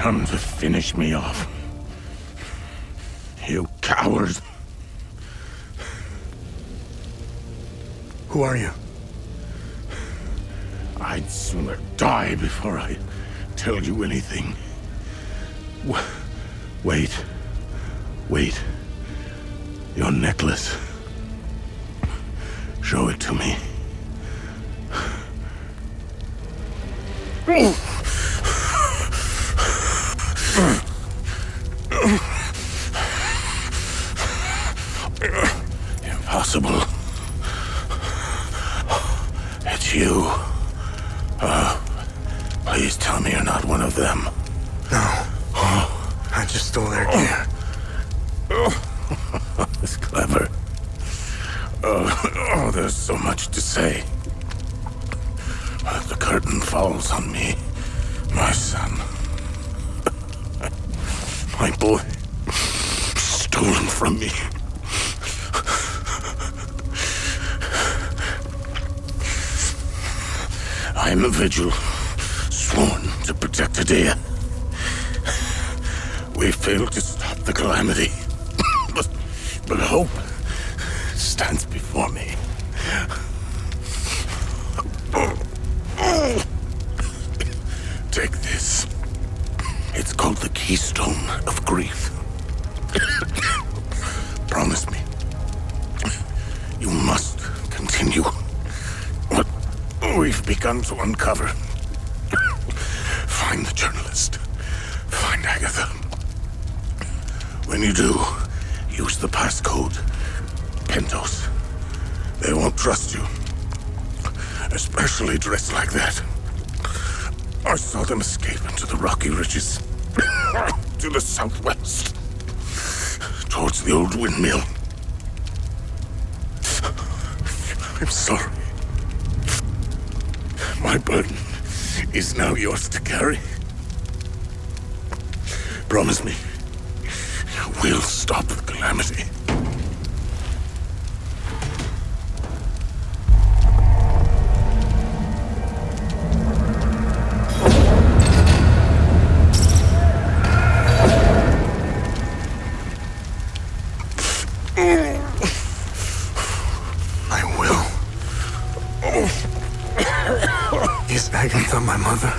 come to finish me off. You coward. Who are you? I'd sooner die before I tell you anything. Wait. Wait. Your necklace. Show it to me. Impossible. It's you. Please tell me you're not one of them. No. I just stole their gear. It's clever. Oh, there's so much to say. But the curtain falls on me, my son. My boy, stolen from me. I am a vigil, sworn to protect Adea. We failed to stop the calamity, but hope stands before me. Take this. It's called the Keystone of Grief. Promise me. You must continue what we've begun to uncover. Find the journalist. Find Agatha. When you do, use the passcode. Pentos. They won't trust you. Especially dressed like that. I saw them escape into the rocky ridges. To the southwest. Towards the old windmill. I'm sorry. My burden is now yours to carry. Promise me, we'll stop the calamity. I will. Is Agatha my mother?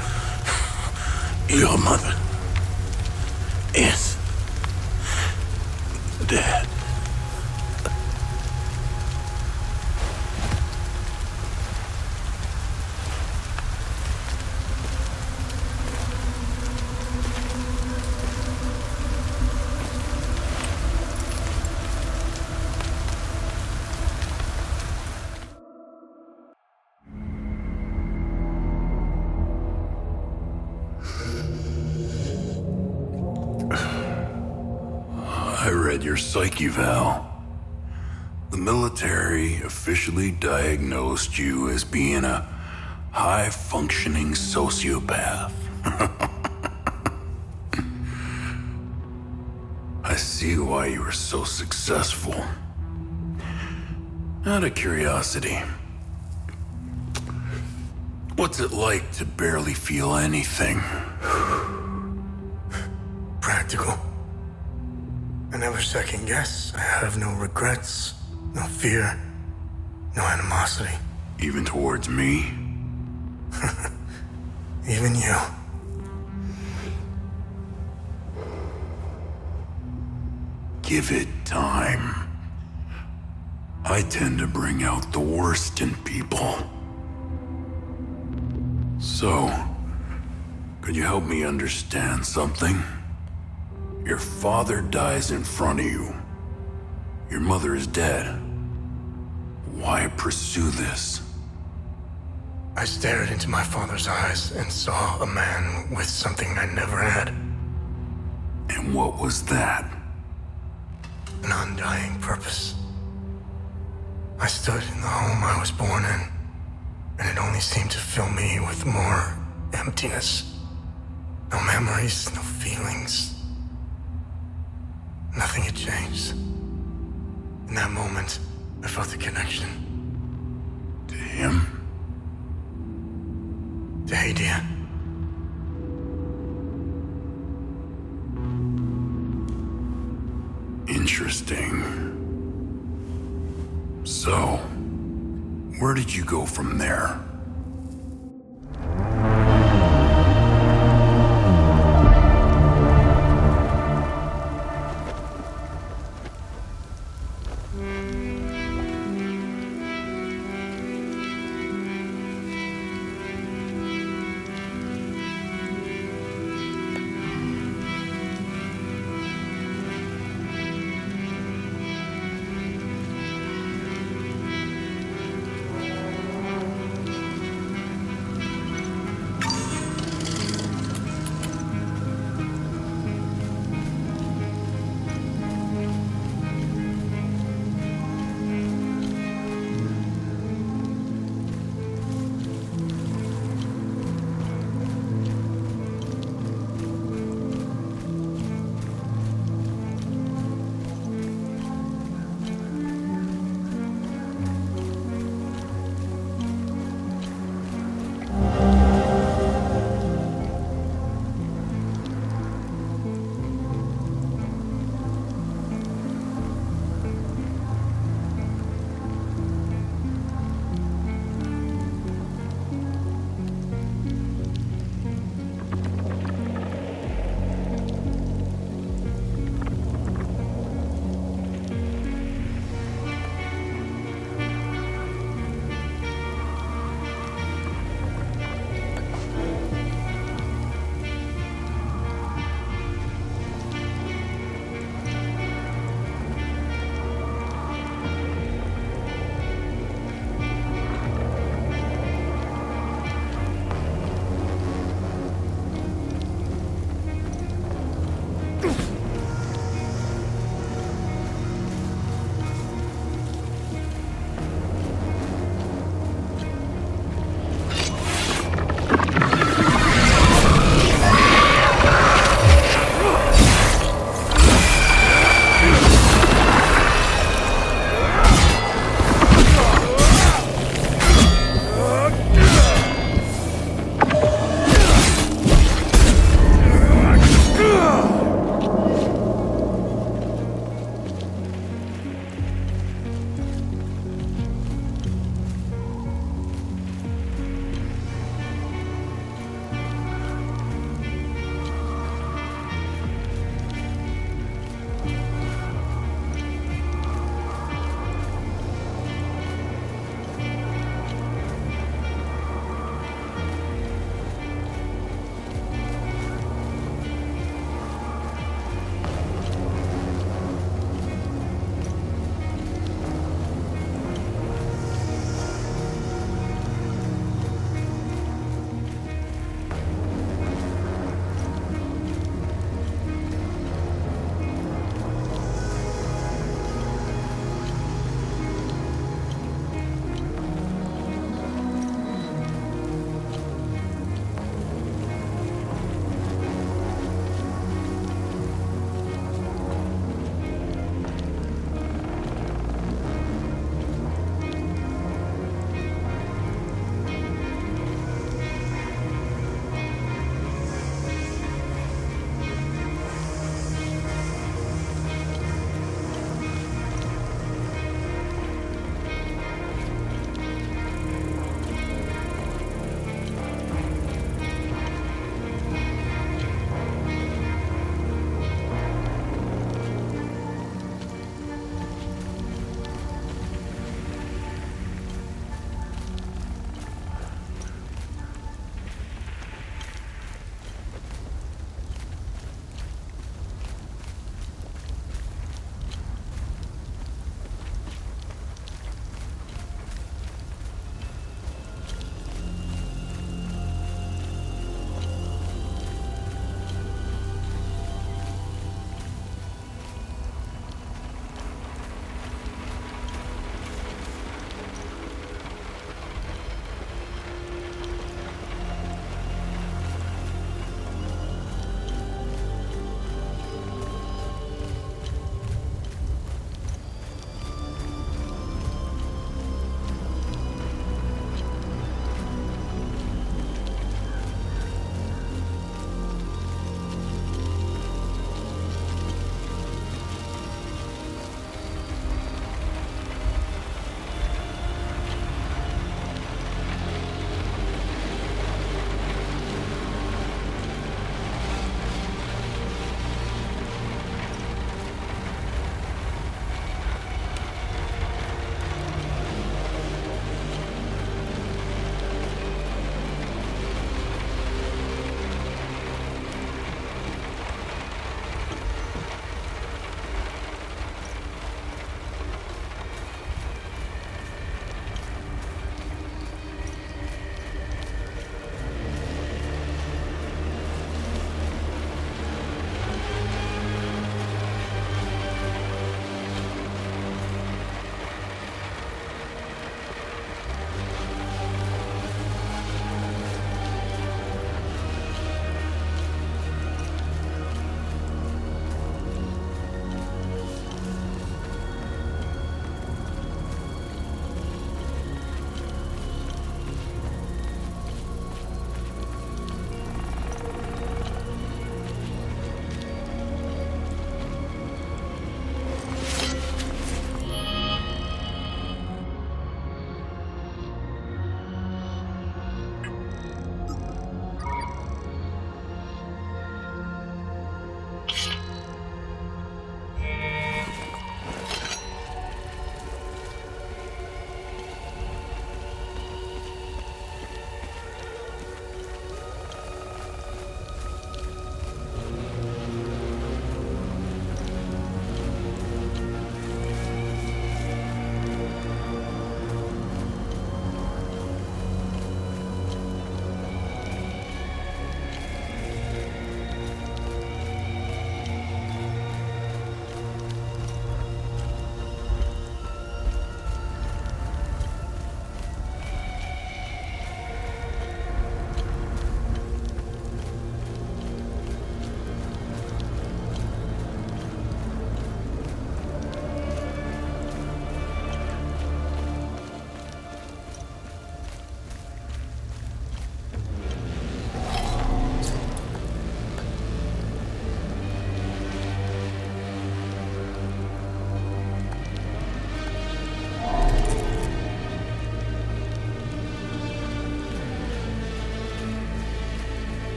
Your mother is dead. I read your psyche val. The military officially diagnosed you as being a high-functioning sociopath. I see why you were so successful. Out of curiosity, what's it like to barely feel anything? Practical. I never second guess. I have no regrets, no fear, no animosity. Even towards me? Even you. Give it time. I tend to bring out the worst in people. So, could you help me understand something? Your father dies in front of you. Your mother is dead. Why pursue this? I stared into my father's eyes and saw a man with something I never had. And what was that? An undying purpose. I stood in the home I was born in, and it only seemed to fill me with more emptiness. No memories, no feelings. Nothing had changed. In that moment, I felt a connection. To him? To Hadia. Interesting. So, where did you go from there?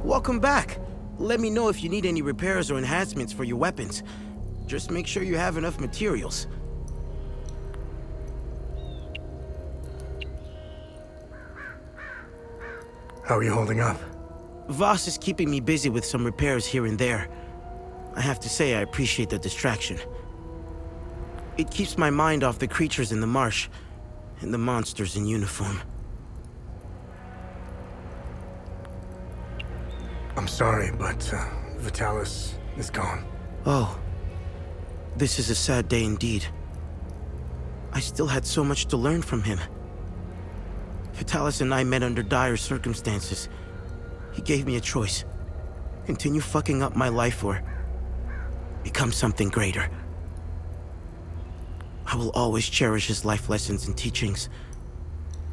Welcome back. Let me know if you need any repairs or enhancements for your weapons. Just make sure you have enough materials. How are you holding up? Voss is keeping me busy with some repairs here and there. I have to say I appreciate the distraction. It keeps my mind off the creatures in the marsh and the monsters in uniform. I'm sorry, but Vitalis is gone. Oh, this is a sad day indeed. I still had so much to learn from him. Vitalis and I met under dire circumstances. He gave me a choice. Continue fucking up my life or become something greater. I will always cherish his life lessons and teachings.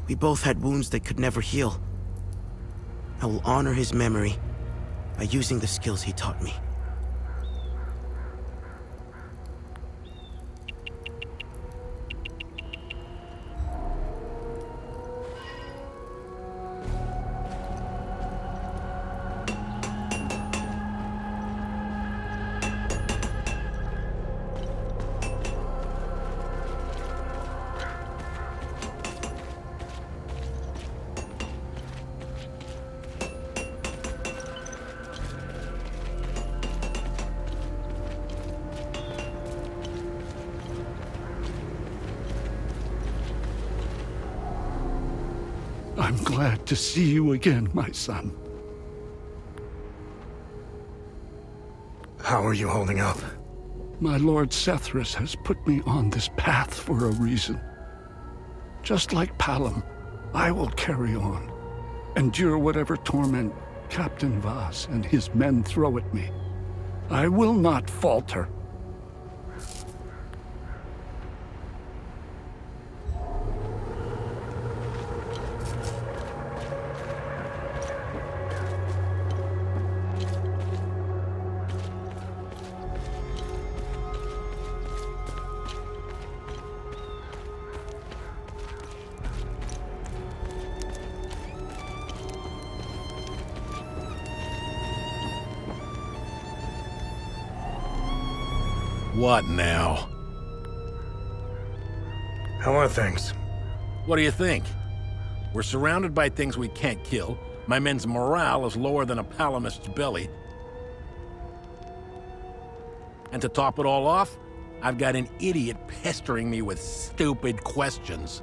We both had wounds that could never heal. I will honor his memory by using the skills he taught me. I'm glad to see you again, my son. How are you holding up? My Lord Sethras has put me on this path for a reason. Just like Palom, I will carry on, endure whatever torment Captain Vaz and his men throw at me. I will not falter. What now? How are things? What do you think? We're surrounded by things we can't kill. My men's morale is lower than a palomist's belly. And to top it all off, I've got an idiot pestering me with stupid questions.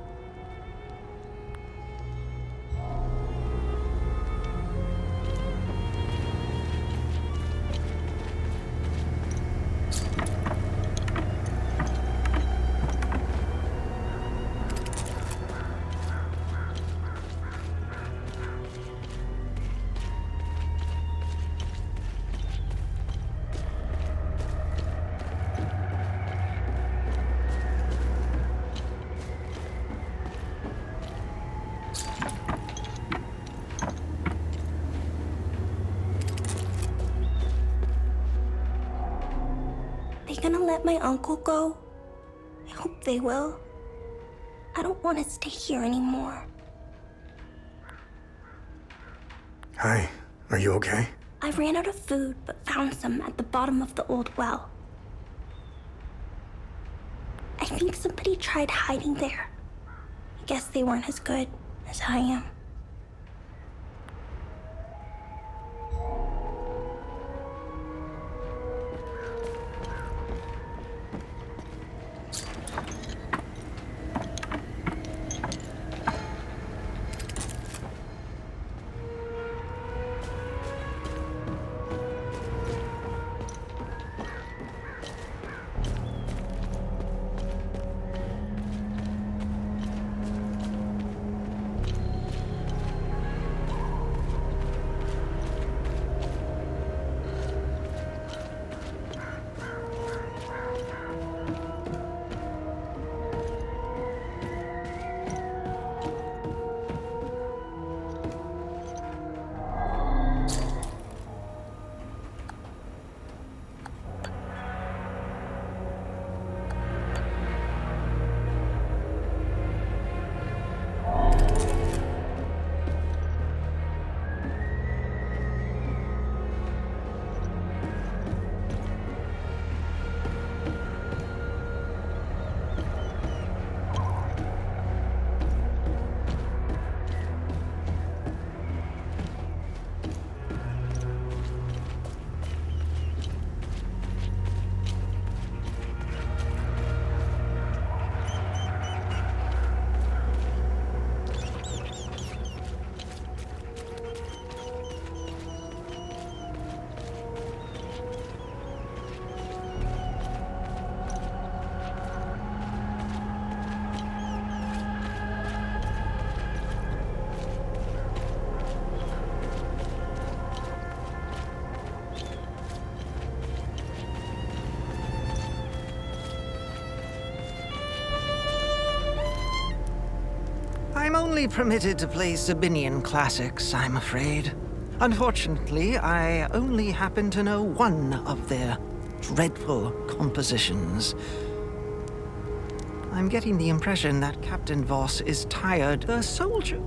Gonna let my uncle go? I hope they will. I don't want to stay here anymore. Hi, are you okay? I ran out of food, but found some at the bottom of the old well. I think somebody tried hiding there. I guess they weren't as good as I am. only permitted to play Sabinian classics, I'm afraid. Unfortunately, I only happen to know one of their dreadful compositions. I'm getting the impression that Captain Voss is tired of a soldier.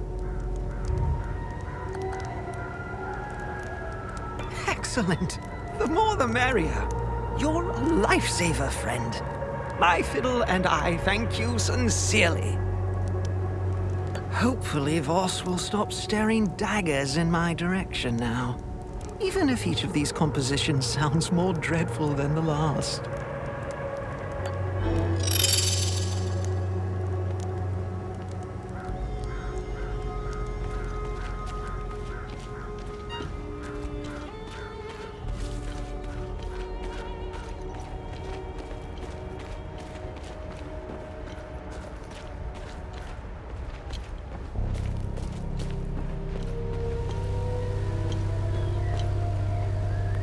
Excellent. The more the merrier. You're a lifesaver, friend. My fiddle and I thank you sincerely. Hopefully Voss will stop staring daggers in my direction now. Even if each of these compositions sounds more dreadful than the last.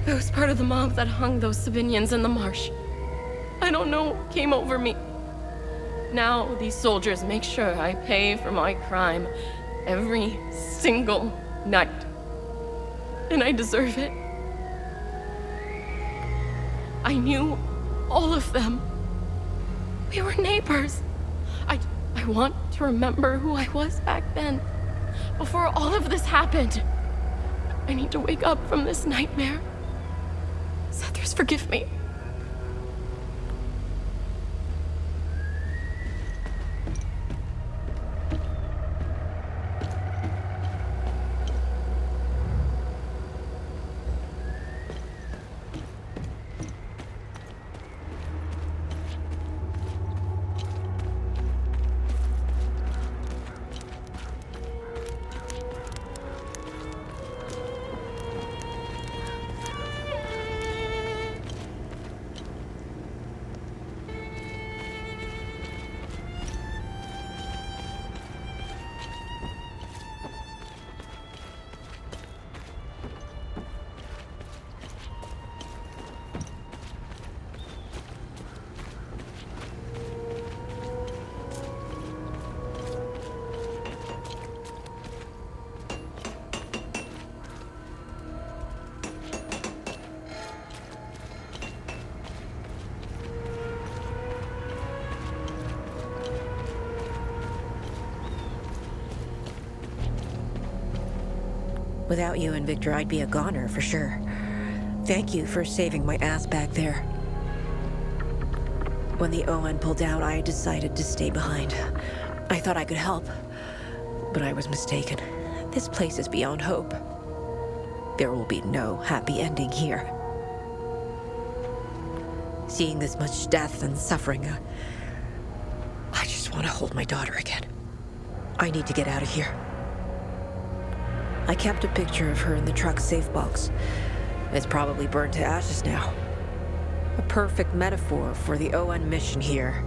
I was part of the mob that hung those civilians in the marsh. I don't know what came over me. Now these soldiers make sure I pay for my crime every single night. And I deserve it. I knew all of them. We were neighbors. I want to remember who I was back then, before all of this happened. I need to wake up from this nightmare. Sethers, forgive me. Without you and Victor, I'd be a goner for sure. Thank you for saving my ass back there. When the ON pulled out, I decided to stay behind. I thought I could help, but I was mistaken. This place is beyond hope. There will be no happy ending here. Seeing this much death and suffering, I just want to hold my daughter again. I need to get out of here. I kept a picture of her in the truck's safe box. It's probably burned to ashes now. A perfect metaphor for the ON mission here.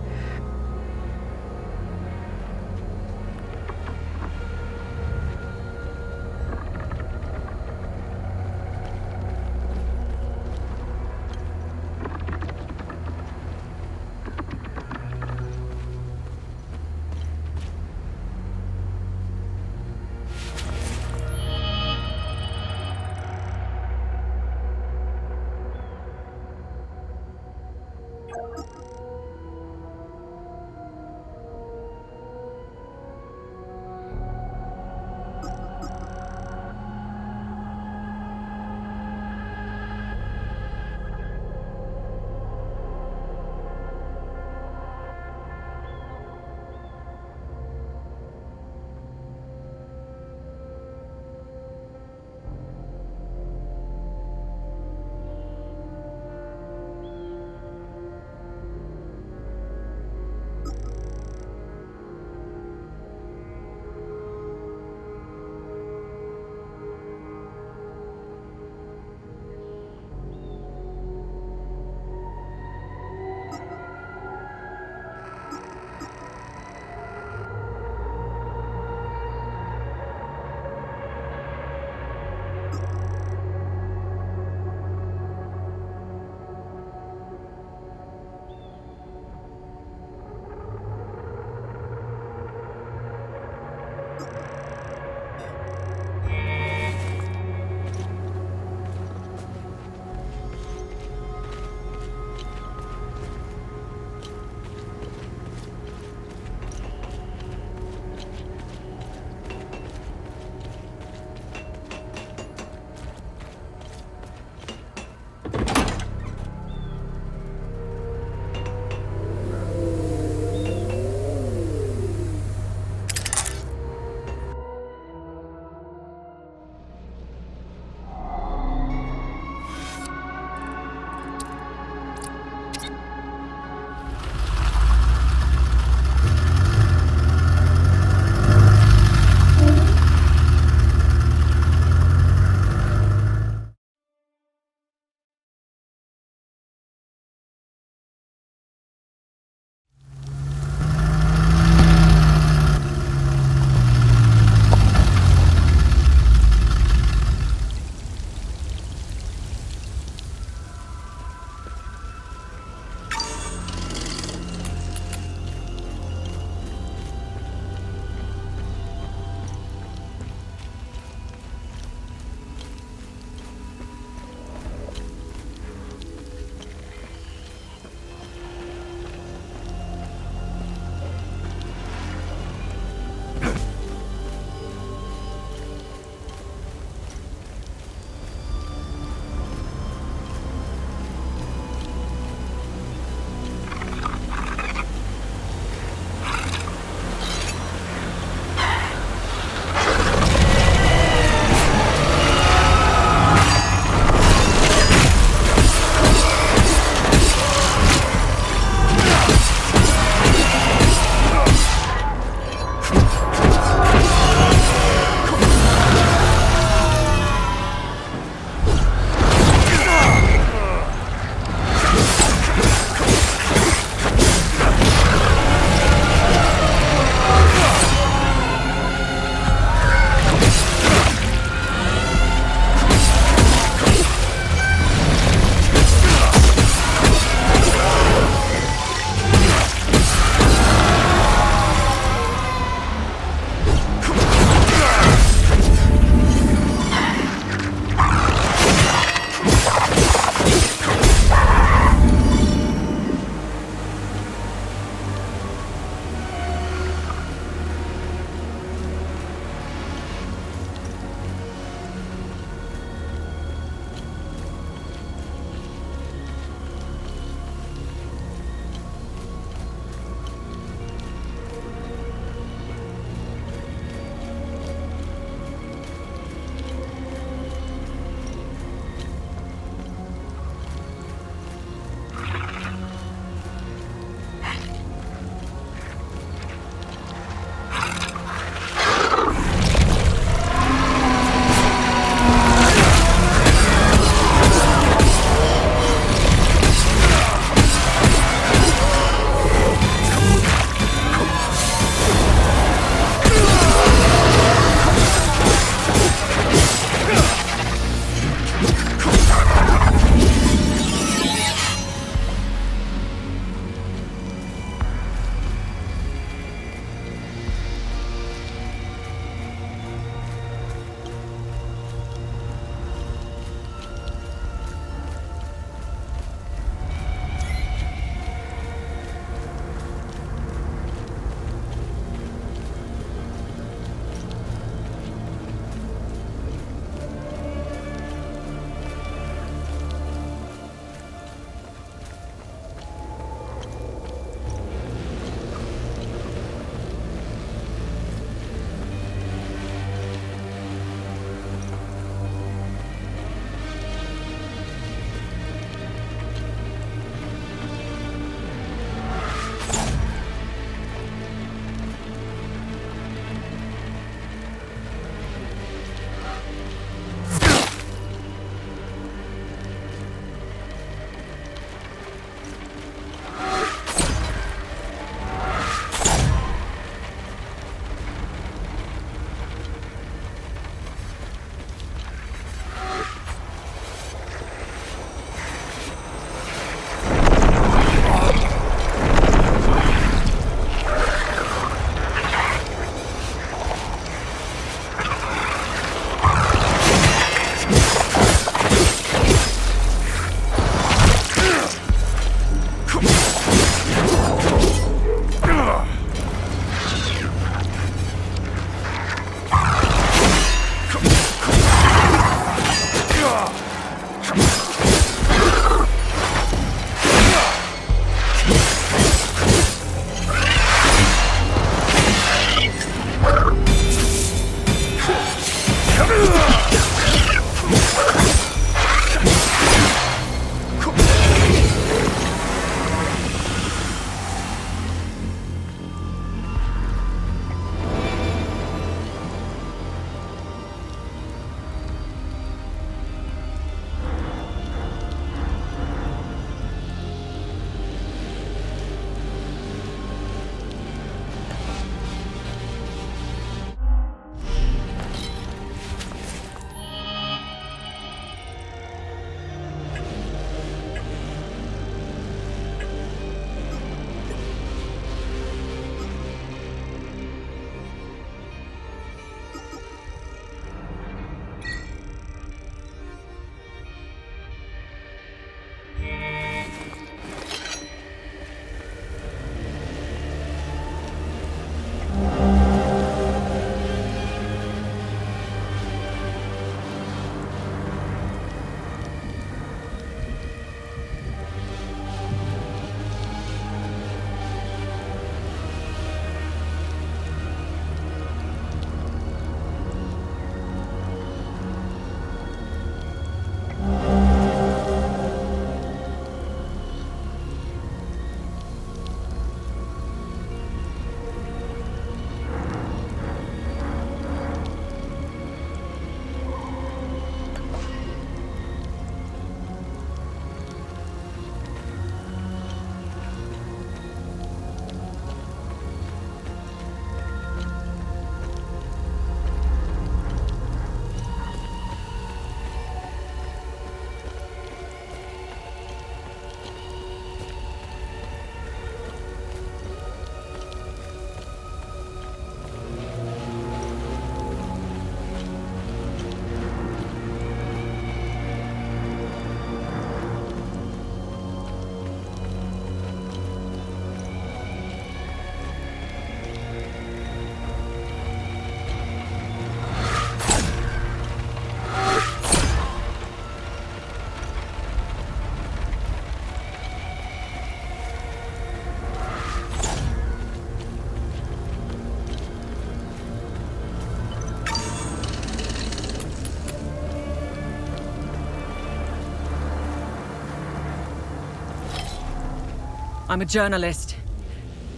I'm a journalist.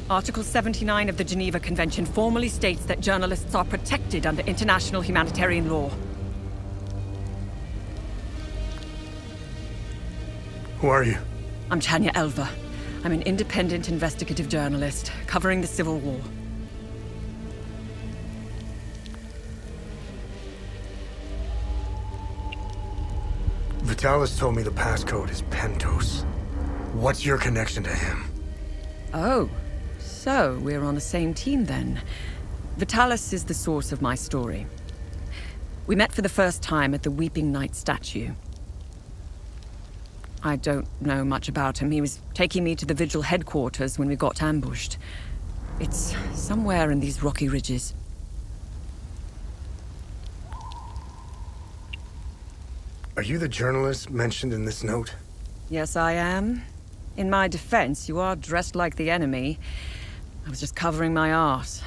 Article 79 of the Geneva Convention formally states that journalists are protected under international humanitarian law. Who are you? I'm Tanya Elva. I'm an independent investigative journalist covering the Civil War. Vitalis told me the passcode is Pentos. What's your connection to him? Oh, so we're on the same team then. Vitalis is the source of my story. We met for the first time at the Weeping Knight statue. I don't know much about him. He was taking me to the Vigil headquarters when we got ambushed. It's somewhere in these rocky ridges. Are you the journalist mentioned in this note? Yes, I am. In my defense, you are dressed like the enemy. I was just covering my arse.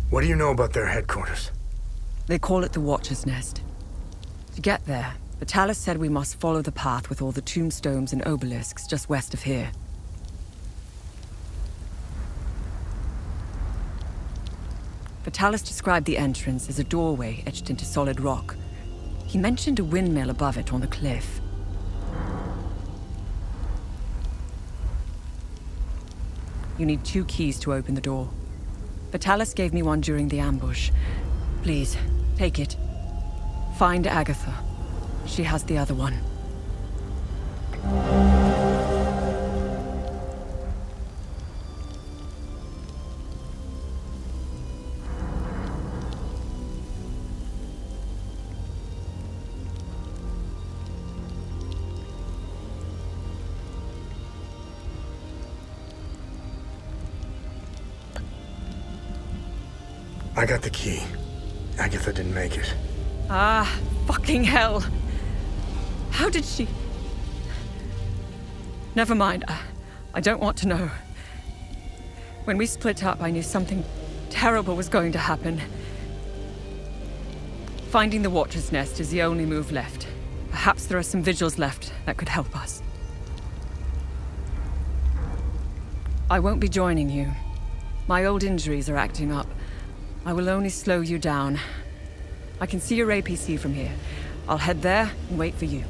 What do you know about their headquarters? They call it the Watcher's Nest. To get there, Vitalis said we must follow the path with all the tombstones and obelisks just west of here. Vitalis described the entrance as a doorway etched into solid rock. He mentioned a windmill above it on the cliff. You need 2 keys to open the door. Vitalis gave me one during the ambush. Please, take it. Find Agatha. She has the other one. I got the key. Agatha didn't make it. Ah, fucking hell. How did she... Never mind. I don't want to know. When we split up, I knew something terrible was going to happen. Finding the Watcher's Nest is the only move left. Perhaps there are some vigils left that could help us. I won't be joining you. My old injuries are acting up. I will only slow you down. I can see your APC from here. I'll head there and wait for you.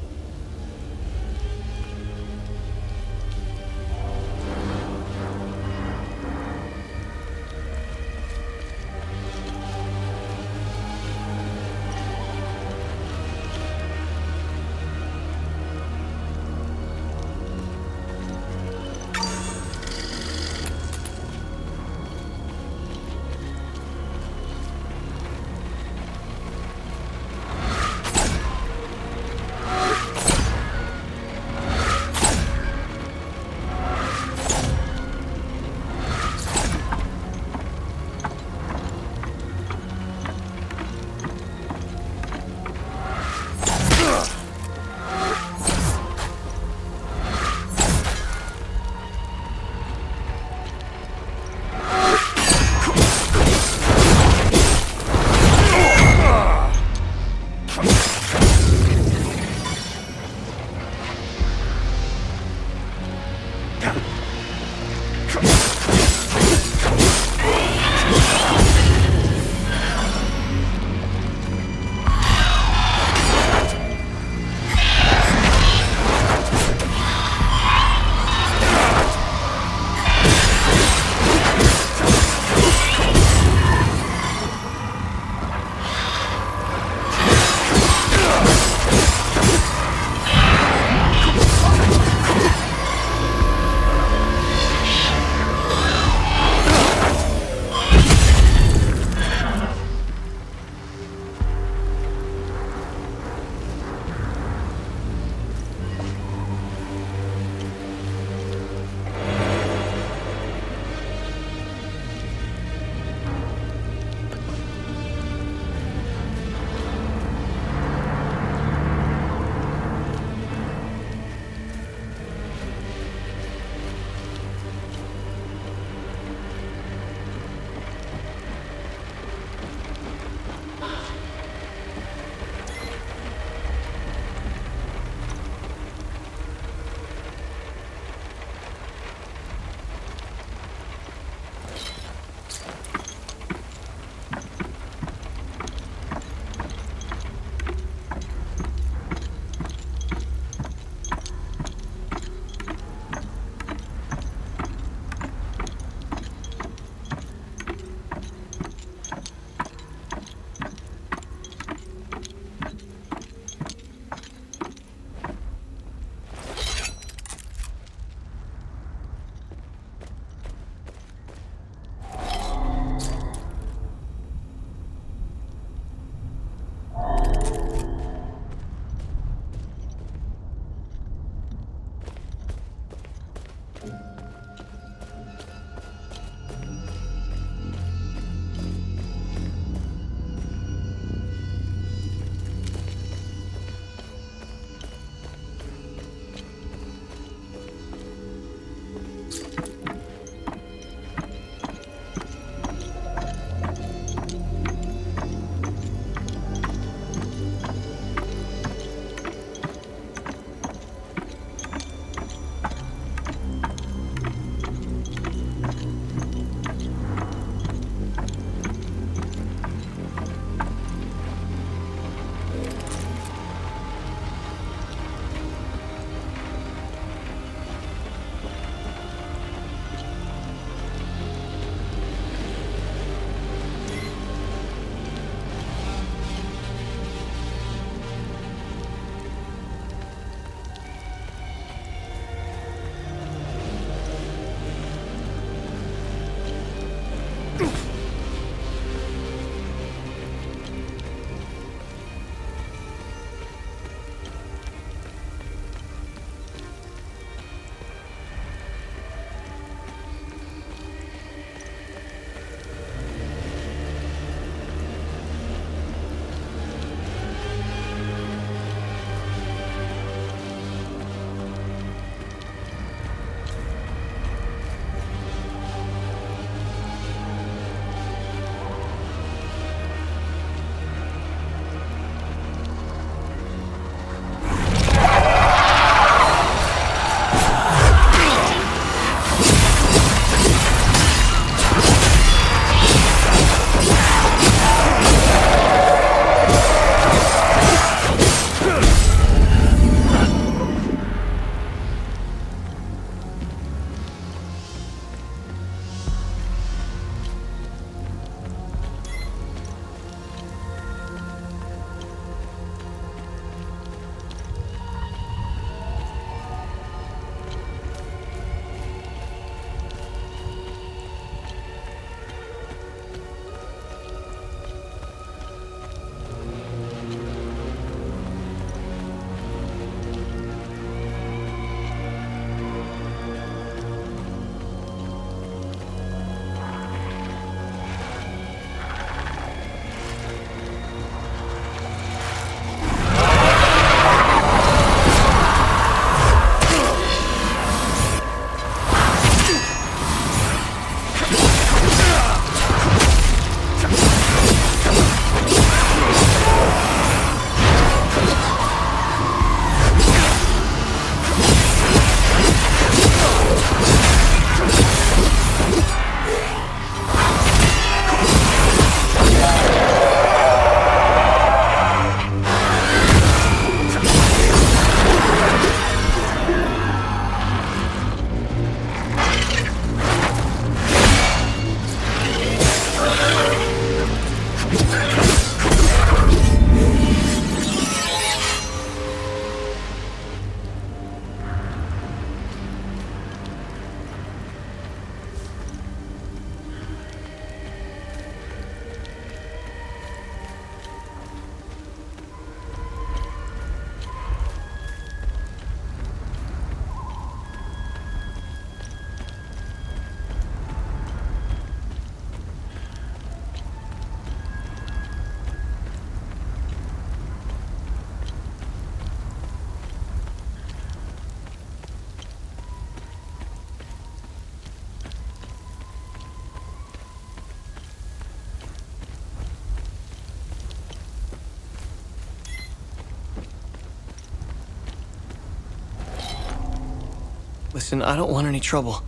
Listen, I don't want any trouble.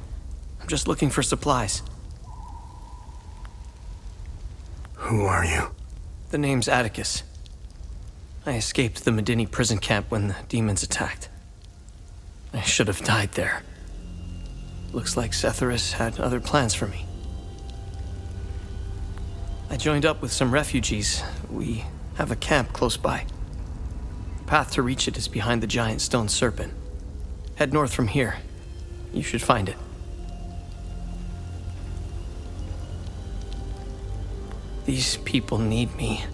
I'm just looking for supplies. Who are you? The name's Atticus. I escaped the Medini prison camp when the demons attacked. I should have died there. Looks like Setharus had other plans for me. I joined up with some refugees. We have a camp close by. The path to reach it is behind the giant stone serpent. Head north from here. You should find it. These people need me.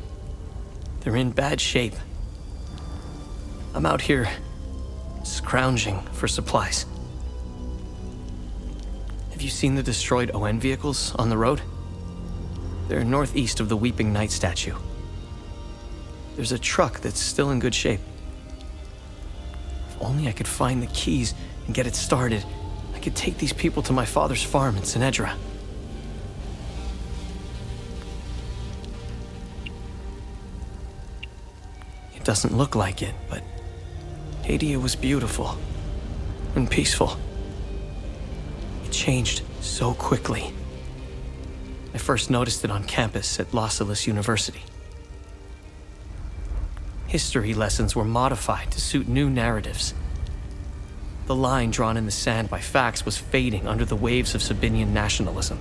They're in bad shape. I'm out here scrounging for supplies. Have you seen the destroyed ON vehicles on the road? They're northeast of the Weeping Knight statue. There's a truck that's still in good shape. If only I could find the keys and get it started, I could take these people to my father's farm in Sinedra. It doesn't look like it, but Hadia was beautiful and peaceful. It changed so quickly. I first noticed it on campus at Los Angeles University. History lessons were modified to suit new narratives. The line drawn in the sand by facts was fading under the waves of Sabinian nationalism.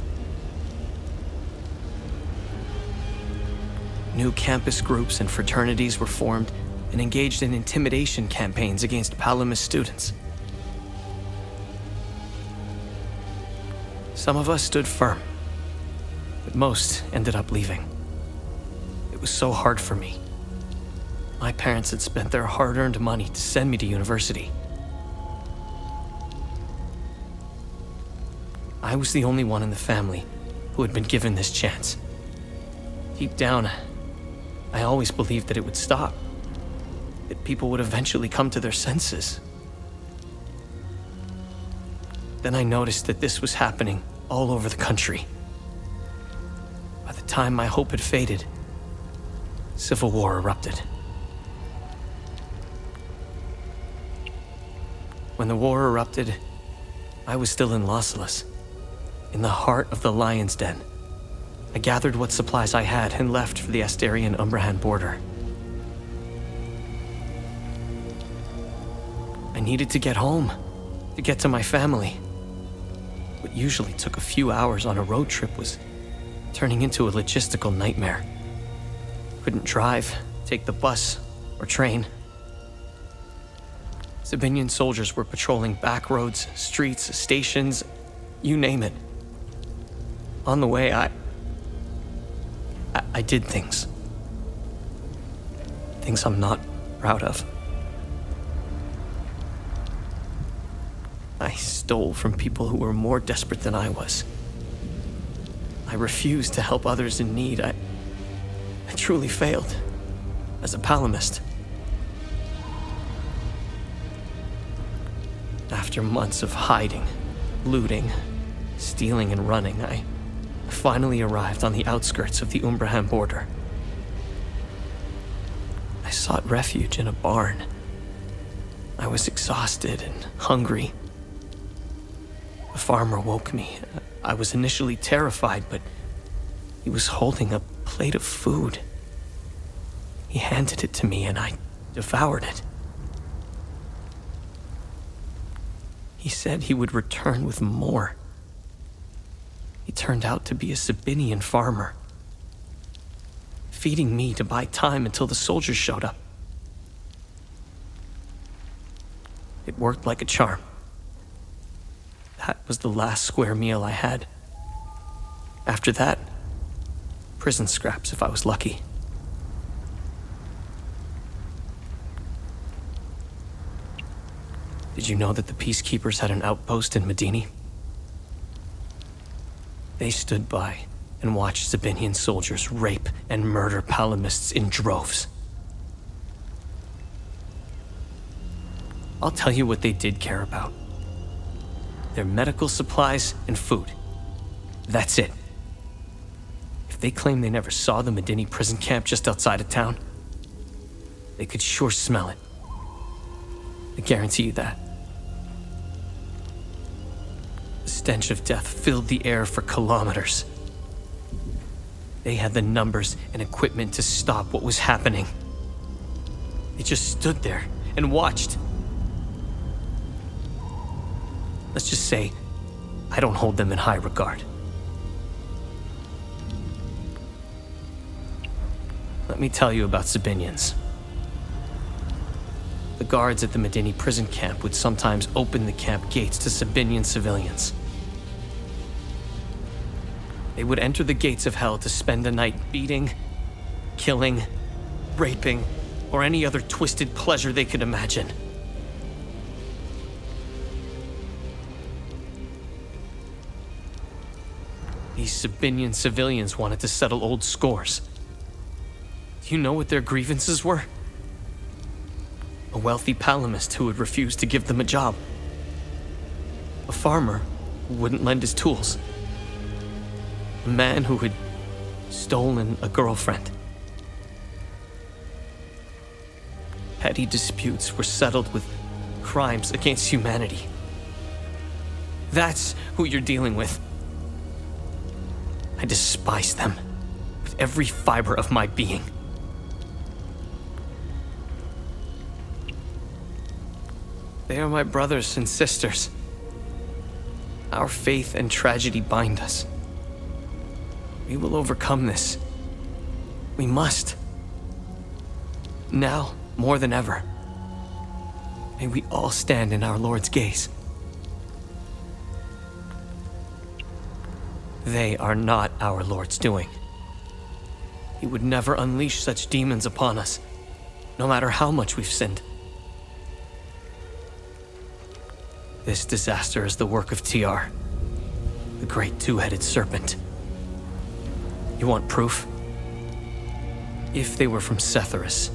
New campus groups and fraternities were formed and engaged in intimidation campaigns against Palamist students. Some of us stood firm, but most ended up leaving. It was so hard for me. My parents had spent their hard-earned money to send me to university. I was the only one in the family who had been given this chance. Deep down, I always believed that it would stop, that people would eventually come to their senses. Then I noticed that this was happening all over the country. By the time my hope had faded, civil war erupted. When the war erupted, I was still in Los Angeles, in the heart of the Lion's Den. I gathered what supplies I had and left for the Astarian-Umbrahan border. I needed to get home, to get to my family. What usually took a few hours on a road trip was turning into a logistical nightmare. Couldn't drive, take the bus, or train. Sabinian soldiers were patrolling back roads, streets, stations, you name it. On the way, I did things. Things I'm not proud of. I stole from people who were more desperate than I was. I refused to help others in need. I truly failed as a Palamist. After months of hiding, looting, stealing, and running, I finally arrived on the outskirts of the Umbrahan border. I sought refuge in a barn. I was exhausted and hungry. The farmer woke me. I was initially terrified, but he was holding a plate of food. He handed it to me and I devoured it. He said he would return with more. He turned out to be a Sabinian farmer, feeding me to buy time until the soldiers showed up. It worked like a charm. That was the last square meal I had. After that, prison scraps if I was lucky. Did you know that the peacekeepers had an outpost in Medini? They stood by and watched Sabinian soldiers rape and murder Palamists in droves. I'll tell you what they did care about. Their medical supplies and food. That's it. If they claim they never saw the Medini prison camp just outside of town, they could sure smell it. I guarantee you that. The stench of death filled the air for kilometers. They had the numbers and equipment to stop what was happening. They just stood there and watched. Let's just say, I don't hold them in high regard. Let me tell you about Sabinians. The guards at the Medini prison camp would sometimes open the camp gates to Sabinian civilians. They would enter the gates of hell to spend the night beating, killing, raping, or any other twisted pleasure they could imagine. These Sabinian civilians wanted to settle old scores. Do you know what their grievances were? A wealthy palamist who had refused to give them a job. A farmer who wouldn't lend his tools. A man who had stolen a girlfriend. Petty disputes were settled with crimes against humanity. That's who you're dealing with. I despise them with every fiber of my being. They are my brothers and sisters. Our faith and tragedy bind us. We will overcome this. We must. Now, more than ever. May we all stand in our Lord's gaze. They are not our Lord's doing. He would never unleash such demons upon us, no matter how much we've sinned. This disaster is the work of TR, the great two-headed serpent. You want proof? If they were from Setharus,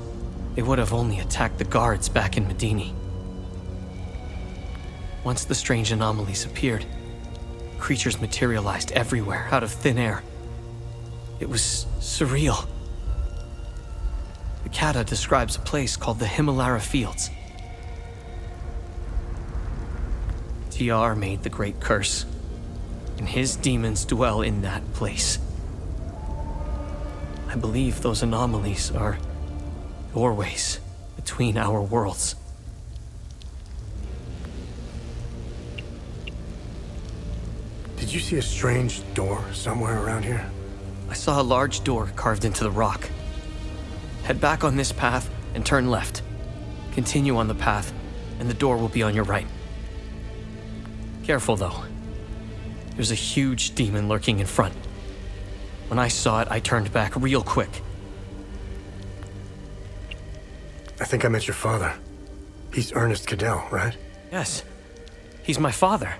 they would have only attacked the guards back in Medini. Once the strange anomalies appeared, creatures materialized everywhere out of thin air. It was surreal. The Kata describes a place called the Himalara Fields. TR made the great curse, and his demons dwell in that place. I believe those anomalies are doorways between our worlds. Did you see a strange door somewhere around here? I saw a large door carved into the rock. Head back on this path and turn left. Continue on the path, and the door will be on your right. Careful, though. There's a huge demon lurking in front. When I saw it, I turned back real quick. I think I met your father. He's Ernest Cadell, right? Yes. He's my father.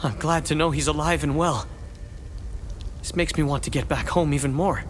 I'm glad to know he's alive and well. This makes me want to get back home even more.